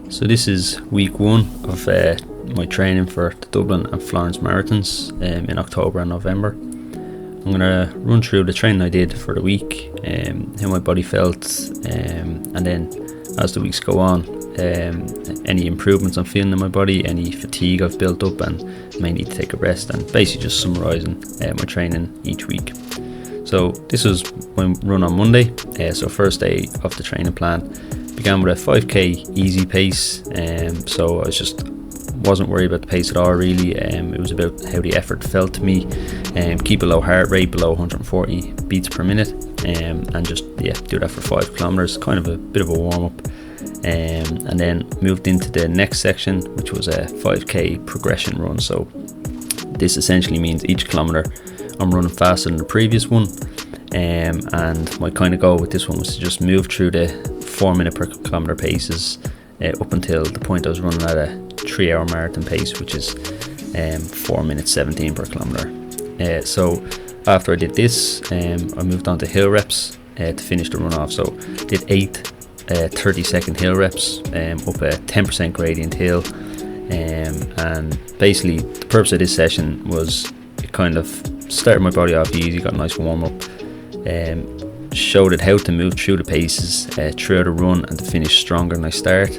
So this is week one of my training for the Dublin and Florence Marathons in October and November. I'm going to run through the training I did for the week, how my body felt, and then as the weeks go on, any improvements I'm feeling in my body, any fatigue I've built up and may need to take a rest, and basically just summarising my training each week. So this was my run on Monday, so first day of the training plan. Began with a 5k easy pace, so I wasn't worried about the pace at all really. It was about how the effort felt to me, keep a low heart rate below 140 beats per minute, and just do that for 5 kilometers, kind of a bit of a warm up, and then moved into the next section, which was a 5k progression run. So this essentially means each kilometer I'm running faster than the previous one, and my kind of goal with this one was to just move through the 4 minute per kilometer paces up until the point I was running at a 3-hour marathon pace, which is 4 minutes 17 per kilometer. So after I did this, I moved on to hill reps to finish the run off. So did 8 30-second hill reps up a 10% gradient hill, and basically the purpose of this session was it kind of started my body off easy, got a nice warm up, showed it how to move through the paces throughout the run and to finish stronger than I start.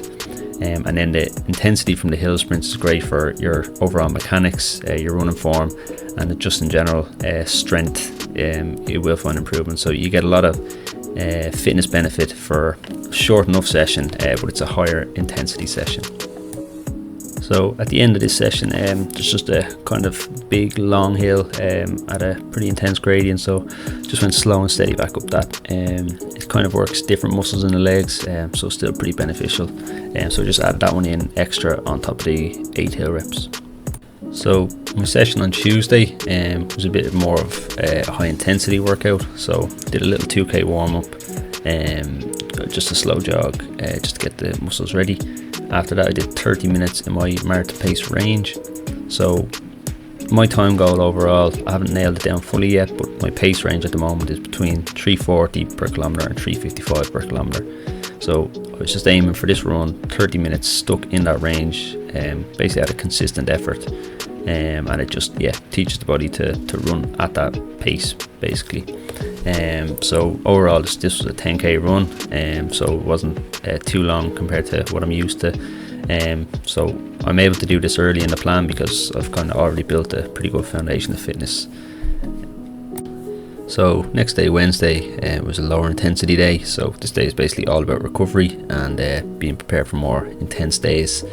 And then the intensity from the hill sprints is great for your overall mechanics, your running form, and just in general strength. It will find improvement, so you get a lot of fitness benefit for a short enough session, but it's a higher intensity session. So at the end of this session, there's just a kind of big long hill at a pretty intense gradient, so just went slow and steady back up that. It kind of works different muscles in the legs, so still pretty beneficial. So just added that one in extra on top of the 8 hill reps. So my session on Tuesday was a bit more of a high intensity workout, so did a little 2k warm up, just a slow jog, just to get the muscles ready. After that I did 30 minutes in my marathon pace range. So my time goal overall, I haven't nailed it down fully yet, but my pace range at the moment is between 340 per kilometer and 355 per kilometer. So I was just aiming for this run 30 minutes stuck in that range, basically at a consistent effort, and it just teaches the body to run at that pace basically. So overall this was a 10k run, so it wasn't too long compared to what I'm used to, so I'm able to do this early in the plan because I've kind of already built a pretty good foundation of fitness. So next day, Wednesday, was a lower intensity day, so this day is basically all about recovery and being prepared for more intense days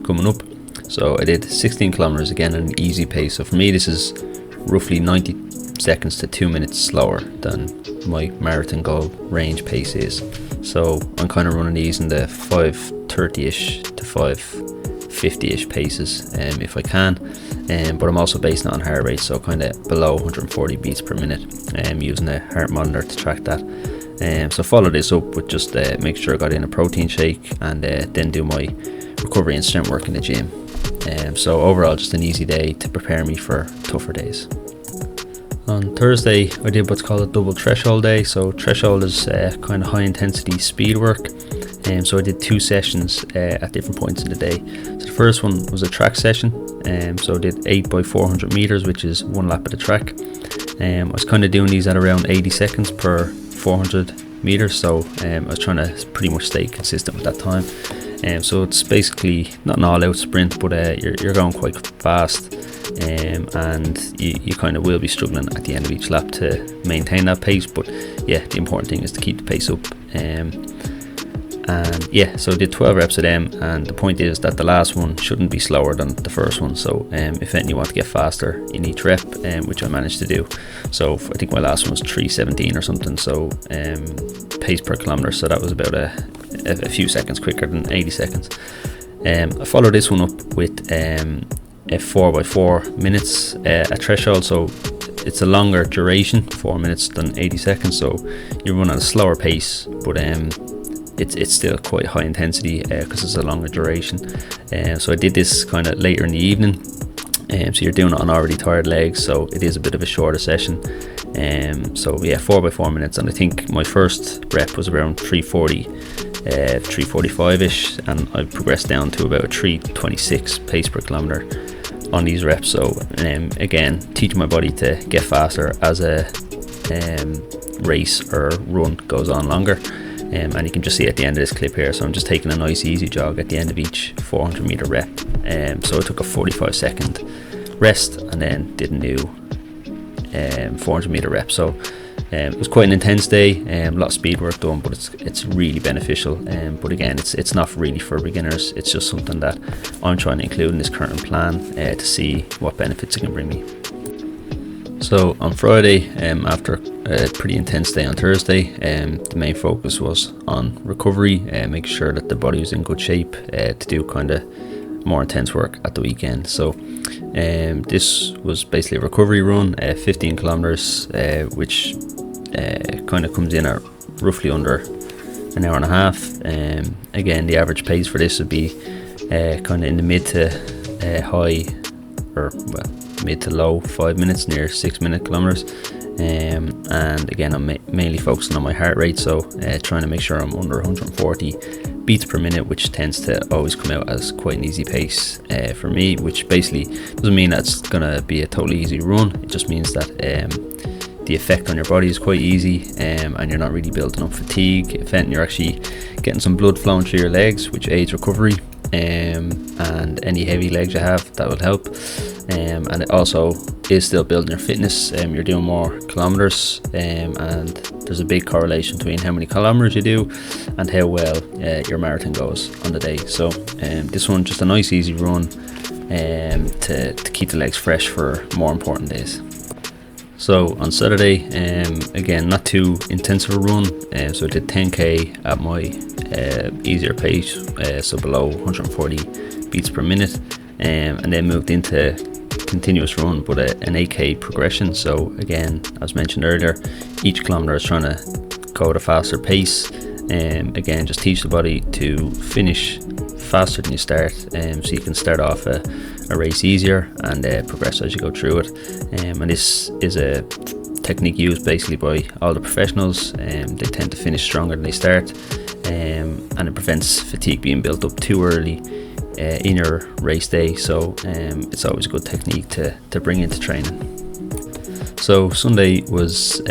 coming up. So I did 16 kilometers again at an easy pace, so for me this is roughly 90 seconds to 2 minutes slower than my marathon goal range pace is. So I'm kind of running these in the 5:30ish to 5:50ish paces if I can, but I'm also basing it on heart rate, so kind of below 140 beats per minute, using a heart monitor to track that. So follow this up with just make sure I got in a protein shake, and then do my recovery and strength work in the gym. So overall just an easy day to prepare me for tougher days. On Thursday I did what's called a double threshold day. So threshold is kind of high intensity speed work, so I did 2 sessions at different points in the day. So the first one was a track session, so I did 8 by 400 meters, which is 1 lap of the track. I was kind of doing these at around 80 seconds per 400 meters, so I was trying to pretty much stay consistent with that time. So it's basically not an all-out sprint, but you're going quite fast, and you kind of will be struggling at the end of each lap to maintain that pace, but the important thing is to keep the pace up. So I did 12 reps of them, and the point is that the last one shouldn't be slower than the first one. So if anything, you want to get faster in each rep, which I managed to do. So I think my last one was 3:17 or something, so pace per kilometer, so that was about a few seconds quicker than 80 seconds. I followed this one up with a 4x4 minutes a threshold, so it's a longer duration, 4 minutes, than 80 seconds, so you run at a slower pace, but it's still quite high intensity because it's a longer duration. So I did this kind of later in the evening, so you're doing it on already tired legs, so it is a bit of a shorter session. 4 by 4 minutes, and I think my first rep was around 340 3:45ish, and I've progressed down to about a 3:26 pace per kilometre on these reps. So again, teaching my body to get faster as a race or run goes on longer. And you can just see at the end of this clip here, so I'm just taking a nice easy jog at the end of each 400 meter rep. So I took a 45-second rest and then did a new 400 meter rep. So it was quite an intense day, a lot of speed work done, but it's really beneficial. But again, it's not really for beginners. It's just something that I'm trying to include in this current plan to see what benefits it can bring me. So on Friday, after a pretty intense day on Thursday, the main focus was on recovery, making sure that the body was in good shape to do kind of more intense work at the weekend. So this was basically a recovery run, 15 kilometers, which kind of comes in at roughly under an hour and a half. Again, the average pace for this would be kind of in the mid to high, or well, mid to low 5 minutes, near 6 minute kilometers. And again, I'm mainly focusing on my heart rate, so trying to make sure I'm under 140 beats per minute, which tends to always come out as quite an easy pace for me, which basically doesn't mean that's gonna be a totally easy run. It just means that the effect on your body is quite easy, and you're not really building up fatigue. If anything, you're actually getting some blood flowing through your legs, which aids recovery, and any heavy legs you have, that will help. And it also is still building your fitness. You're doing more kilometers, and there's a big correlation between how many kilometers you do and how well your marathon goes on the day. So this one, just a nice easy run to keep the legs fresh for more important days. So on Saturday, again, not too intensive a run, so I did 10k at my easier pace, so below 140 beats per minute, and then moved into continuous run, but an 8k progression. So again, as mentioned earlier, each kilometer I was trying to go at a faster pace, again, just teach the body to finish faster than you start, so you can start off a race easier and progress as you go through it. And this is a technique used basically by all the professionals. They tend to finish stronger than they start, and it prevents fatigue being built up too early in your race day. So it's always a good technique to bring into training. So Sunday was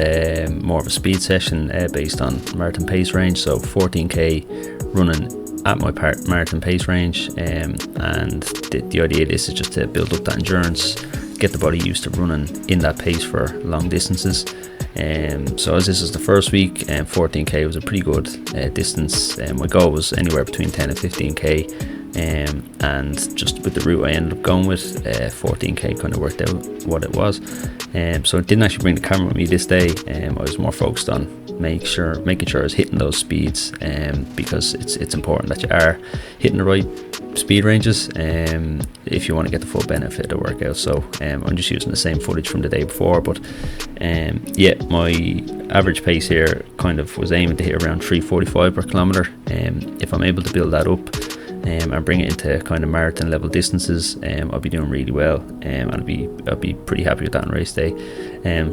more of a speed session based on marathon pace range, so 14k running at my marathon pace range, and the idea of this is just to build up that endurance, get the body used to running in that pace for long distances. So as this is the first week, 14k was a pretty good distance. My goal was anywhere between 10 and 15k, and just with the route I ended up going with, 14k kind of worked out what it was. So I didn't actually bring the camera with me this day. I was more focused on making sure I was hitting those speeds, because it's important that you are hitting the right speed ranges if you want to get the full benefit of the workout. So I'm just using the same footage from the day before, but yeah, my average pace here kind of was aiming to hit around 3:45 per kilometre. If I'm able to build that up and bring it into kind of marathon level distances, I'll be doing really well, and I'll be pretty happy with that on race day.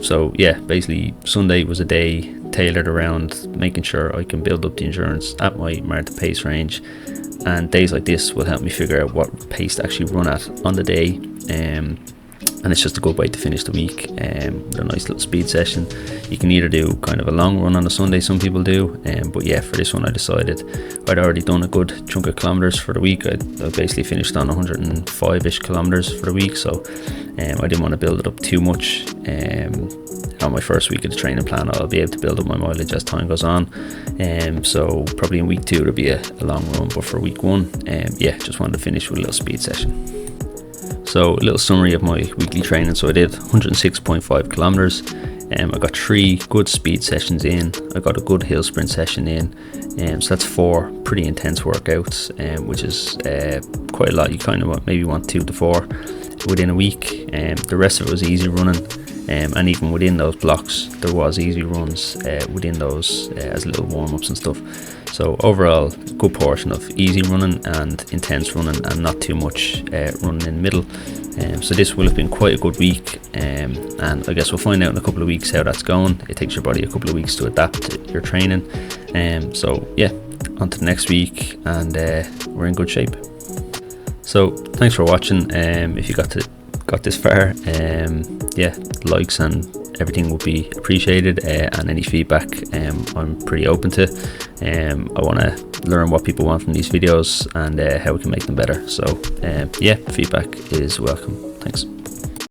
So yeah, basically Sunday was a day tailored around making sure I can build up the endurance at my marathon pace range, and days like this will help me figure out what pace to actually run at on the day. And it's just a good way to finish the week with a nice little speed session. You can either do kind of a long run on a Sunday, some people do, but yeah, for this one I decided I'd already done a good chunk of kilometers for the week. I basically finished on 105-ish kilometers for the week, so I didn't want to build it up too much. On my first week of the training plan, I'll be able to build up my mileage as time goes on, so probably in week 2 it'll be a long run, but for week 1, yeah, just wanted to finish with a little speed session. So a little summary of my weekly training. So I did 106.5 kilometers. I got 3 good speed sessions in. I got a good hill sprint session in. So that's 4 pretty intense workouts, which is quite a lot. You kind of maybe want 2 to 4 within a week. The rest of it was easy running. And even within those blocks, there was easy runs within those as little warm-ups and stuff. So overall, good portion of easy running and intense running, and not too much running in the middle. So this will have been quite a good week, and I guess we'll find out in a couple of weeks how that's going. It takes your body a couple of weeks to adapt to your training. So yeah, on to the next week, and we're in good shape. So thanks for watching. If you got this far, yeah, likes and everything would be appreciated, and any feedback I'm pretty open to. I want to learn what people want from these videos and how we can make them better. So yeah, feedback is welcome. Thanks.